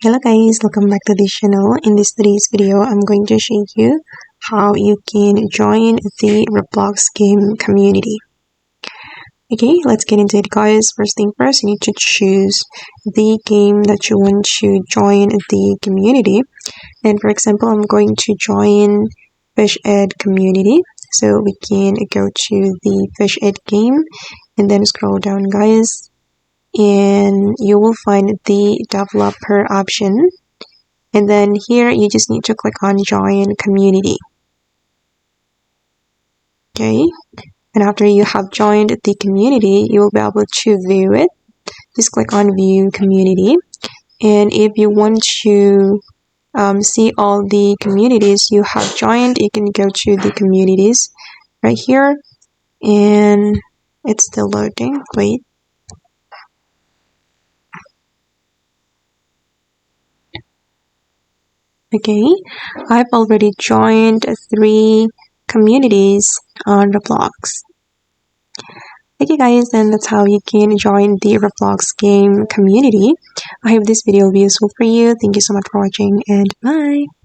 Hello guys, welcome back to this channel. In today's video, I'm going to show you how you can join the Roblox game community. Okay, let's get into it guys. First thing first, you need to choose the game that you want to join the community. And for example, I'm going to join Fish Ed community. So we can go to the Fish Ed game and then scroll down guys. And you will find the developer option, and then here you just need to click on join community. Okay, and after you have joined the community, you will be able to view it. Just click on view community, and if you want to see all the communities you have joined, you can go to the communities right here, and it's still loading. Wait. Okay, I've already joined 3 communities on Roblox. Okay guys, and that's how you can join the Roblox game community. I hope this video will be useful for you. Thank you so much for watching, and bye!